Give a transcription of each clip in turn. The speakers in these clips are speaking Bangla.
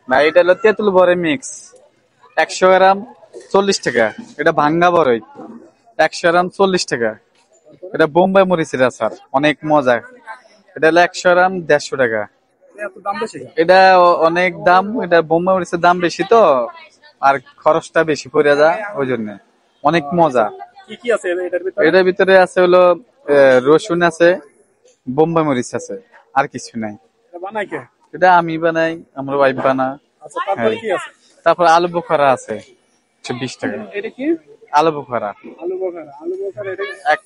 না, এটা হলো তেঁতুল বড়ই মিক্স। 100 গ্রাম 40 টাকা। এটা ভাঙ্গা বড়ই 100 গ্রাম 40 টাকা। এটা বোম্বাই মরিচের আচার, অনেক মজা। এটা হলো 100 গ্রাম 150 টাকা। এত দাম বেশি কেন? এটা অনেক দাম, এটা বোম্বাই মরিচের দাম বেশি তো, আর খরচটা বেশি পড়ে যায় ওই জন্য। অনেক মজা। কি কি আছে এটার ভিতরে? এটার ভিতরে আছে হলো রসুন আছে, বোম্বাই মরিচ আছে, আর কিছু নাই। এটা বানাই কে? এটা আমি বানাই, আমার ওয়াইফ বানা। আচ্ছা, তারপরে হ্যাঁ, কি আছে? তারপর আলু বোখারা আছে 120 টাকা। এটা কি? আলু বোখারা আলু বখরা। আলু বখরা এটা এক,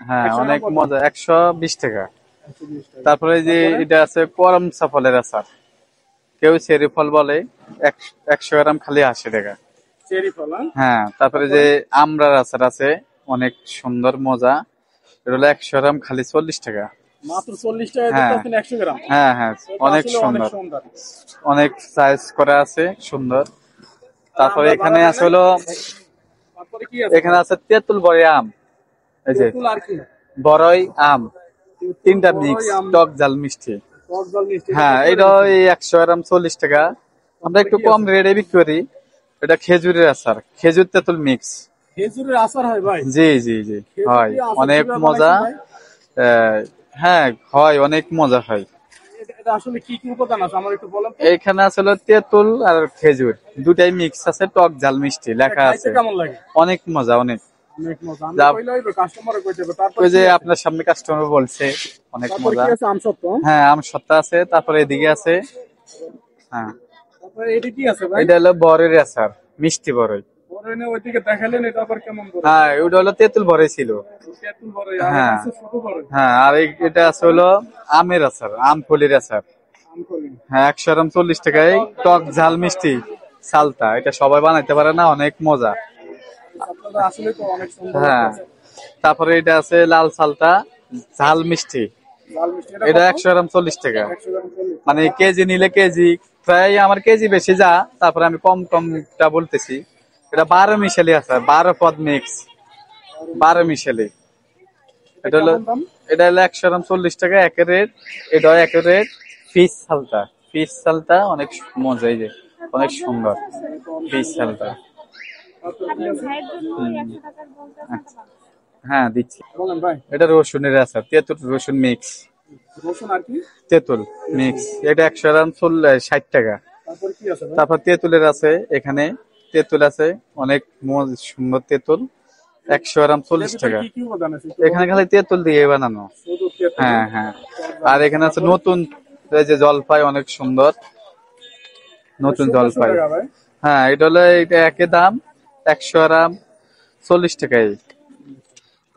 হ্যাঁ 100 গ্রাম অনেক কত? মজা, 120 টাকা। 120 টাকা। তারপরে এই যে তারপরে এটা আছে করম ফলের আচার, কেউ চেরি ফল বলে। 100 গ্রাম খালি 80 টাকা। চেরি ফল। হ্যাঁ? হ্যাঁ, তারপরে যে তারপরে আমড়ার আচার আছে, অনেক সুন্দর মজা। এটা হলো 100 গ্রাম খালি 40 টাকা। মাত্র 40 টাকা হ্যাঁ দিতেছেন 100 গ্রাম। হ্যাঁ হ্যাঁ, এটা অনেক আসলে অনেক সুন্দর, সুন্দর। অনেক সাইজ করা আছে, সুন্দর। আর তারপরে আমরা এখানে বানাবেন আছে না? হলো, তারপরে কি আছে এখানে ভাই? আছে তেঁতুল বড়ই আম। এই যে তেঁতুল আর কি? বড়ই আম, তেঁতুল, তিনটা মিক্স, বড়ই, আম, টক ঝাল মিষ্টি। টক ঝাল মিষ্টি। এটা হ্যাঁ, কত করে এটা দিচ্ছেন? এই 100 গ্রাম 40 টাকা। আমরা তারপরে একটু কি কম আছে? রেটে বিক্রি করি। এটা খেজুরের আচার, খেজুর তেঁতুল মিক্স। খেজুরের আচার হয় ভাই? জি জি জি, খেজুর হয় দিয়ে আচার অনেক কিভাবে মজা। বানাইছেন ভাই? আহ, হ্যাঁ হয়, অনেক মজা হয়। এটা আসলে কি কি উপাদান আছে আমার একটু বলেন তো। এখানে আসলে তেঁতুল আর খেজুর দুটাই মিক্স আছে, টক ঝাল মিষ্টি এটা লেখা খাইতে আছে। কেমন লাগে? অনেক মজা, অনেক। অনেক মজা। আমি যা, কইলে হইবে, কাস্টমারে কইতে হবে। তারপর ওই কি যে আছে? আপনার সামনে কাস্টমার বলছে, অনেক তারপরে মজা। কি আছে? আমসত্ত্ব। হ্যাঁ, আম সত্তা আছে, তারপরে এদিকে আছে। হ্যাঁ, তারপরে এটা কি আছে ভাই? এটা হলো বরের আচার, মিষ্টি বরই। বড় এনে ওইদিকে দেখালেন, এটা আবার কেমন করে? হ্যাঁ, ওটা হলো তেঁতুল বরই ছিল। তেঁতুল বড়, আর এটা হ্যাঁ আছে ছোট বড়। হ্যাঁ, আর এটা আছে তারপরে হলো আমের আচার, আম ফলির আচার। আম কলি। হ্যাঁ, 100 গ্রাম 40 টাকায়, টক ঝাল মিষ্টি সালতা। এটা সবাই বানাইতে পারে না, অনেক মজা। আপনারা আসলে তো অনেক সুন্দর হ্যাঁ, আছে। তারপরে এটা আছে লাল সালতা, ঝাল মিষ্টি। লাল মিষ্টি এটা এটা কত? 100 গ্রাম 40 টাকা। 100 গ্রাম 40। মানে কেজি নিলে কেজি, প্রায় আমার কেজি বেশি যা, তারপরে আমি কম কমটা বলতেছি। এটা 12 মিশালি আছে, 12 পদ মিক্স, 12 মিশালি। এটা এটা হলো, কেমন দাম? এটা হলো 100 গ্রাম 40 টাকা, একের রেট। এটা একের rate. Fish Salta, fish Salta অনেক মজা, এই যে অনেক সুন্দর এটা অনেক ফিশ সুন্দর আছে। সালতা। তারপরে কি আছে? আচ্ছা, হ্যাঁ দিচ্ছি। বলেন ভাই। এটা রসুনের আচার, তেঁতুল রসুন মিক্স, রসুন আর কি? তেঁতুল মিক্স। এটা 100 গ্রাম 60 টাকা। তারপরে কি আছে ভাই? তারপর তেঁতুলের আছে এখানে, তেঁতুল আছে অনেক সুন্দর তেঁতুল, 100 গ্রাম এটার 40 ভিতরে টাকা। কি কি উপাদান আছে একটু এখানে বলেন তো। খালি তেঁতুল দিয়ে বানানো। শুধু তেঁতুল, হ্যাঁ হ্যাঁ? হ্যাঁ। টক ঝাল আর মিষ্টি। এখানে আছে তারপরে নতুন, এই যে জলপাই, অনেক সুন্দর এটা নতুন ১৬০০ জলপাই। টাকা ভাই। হ্যাঁ, এটা হলো, এটা একই দাম, 100 গ্রাম 40 টাকায়।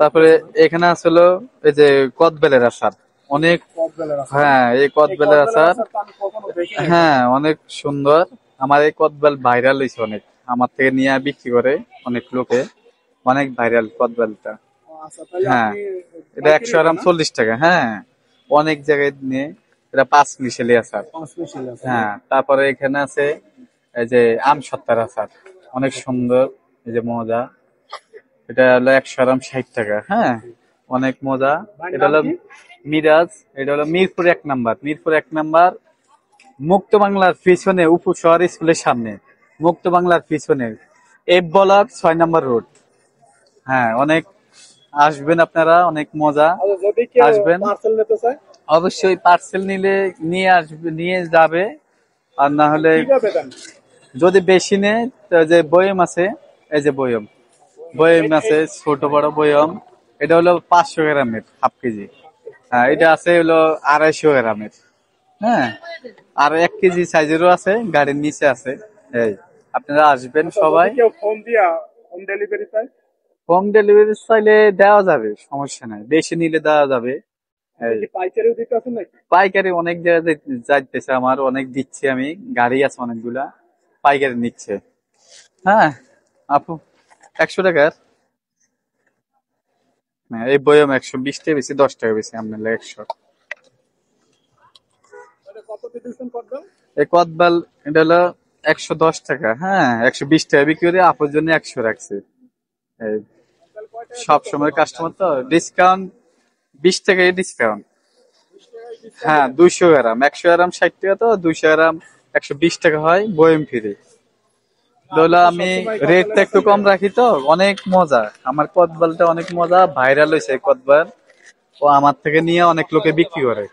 তারপরে এখানে আসলো এই যে কদবেলের আচার, অনেক। কদবেলের আচার, হ্যাঁ? হ্যাঁ, এই এই কদবেলের কদবেলের আচার, আচার তো আমি কখনো দেখি নাই ভাই। হ্যাঁ অনেক সুন্দর। আমার এই কদবেল ভাইরাল হয়েছে অনেক, আমার থেকে নিয়ে বিক্রি করে অনেক লোকে, অনেক ভাইরাল কদবেলটা। ও আচ্ছা, তাহলে হ্যাঁ, আপনি এটা পাইকারি 100 গ্রাম দেন না? 40 টাকা। হ্যাঁ, অনেক জায়গায় নিয়ে। এটা 5 মিশালি আচার। 5 মিশালি আছে, হ্যাঁ? হ্যাঁ, তারপরে এখানে আছে এই যে আম সত্তার আচার, অনেক সুন্দর, এই যে মজা। এটা হলো 100 গ্রাম 60 টাকা। হ্যাঁ, অনেক মজা। ভাইয়ের এটা নাম হলো কি? মিরাজ। এটা হলো মিরপুর 1 নাম্বার, মিরপুর 1 নাম্বার, মুক্ত বাংলার পিছনে, উপশহর স্কুলের সামনে, মুক্ত বাংলার পিছনে, এফ ব্লক 6 নাম্বার রোড। হ্যাঁ, অনেক আসবেন আপনারা, অনেক মজা। আচ্ছা, যদি কেউ আসবেন পার্সেল নিতে চায় অবশ্যই, পার্সেল নিলে নিয়ে আসবে, নিয়ে যাবে। আর না হলে কিভাবে দেন? যদি বেশি নেয়, তো যে বয়ম আছে, এই যে বয়ম, বয়ম আছে, ছোট বড় বয়ম। এটা হলো 500 গ্রামের, হাফ কেজি। হ্যাঁ, এটা আছে হলো 250 গ্রামের। হ্যাঁ, আর 1 কেজি সাইজেরও আছে, গাড়ির নিচে আছে। এই, আপনারা আসবেন আচ্ছা, যদি সবাই। কেউ ফোন দিয়া হোম ডেলিভারি চায়? হোম ডেলিভারি চাইলে দেওয়া যাবে, সমস্যা নাই, বেশি নিলে দেওয়া যাবে। আপনি এই, কি পাইকারিও দিতে আছেন নাকি? পাইকারি অনেক জায়গায় যাইতেছে, আমার অনেক দিচ্ছি আমি, গাড়ি আছে অনেকগুলা, পাইকারি নিচ্ছে। হ্যাঁ আপু, 100 টাকার। হ্যাঁ, এই বয়ম 120 টাকা বেশি, 10 টাকা বেশি, আপনার 100। তাহলে কত দিতেছেন করবেন? এই কদবাল, এটা হলো 110 টাকা। হ্যাঁ, 120 টাকা বিক্রি করে, আপুর জন্য 100 রাখছে। এই, তাহলে কয় টাকা সব দিতেছেন সময় আপনার? কাস্টমার তো, ডিসকাউন্ট 20 টাকায় ডিসকাউন্ট। 20 টাকায় ডিসকাউন্ট হ্যাঁ, দিবেন? 200 গ্রাম, 100 গ্রাম 60 টাকা, তো 200 গ্রাম 120 টাকা হয়, বয়ম ফ্রি। হলো আমি রেটটা একটু কম রাখি তো, অনেক মজা। আমার কদবালটা অনেক মজা, ভাইরাল হয়েছে কদবার। ও আমার থেকে নিয়ে অনেক লোকে বিক্রি করে।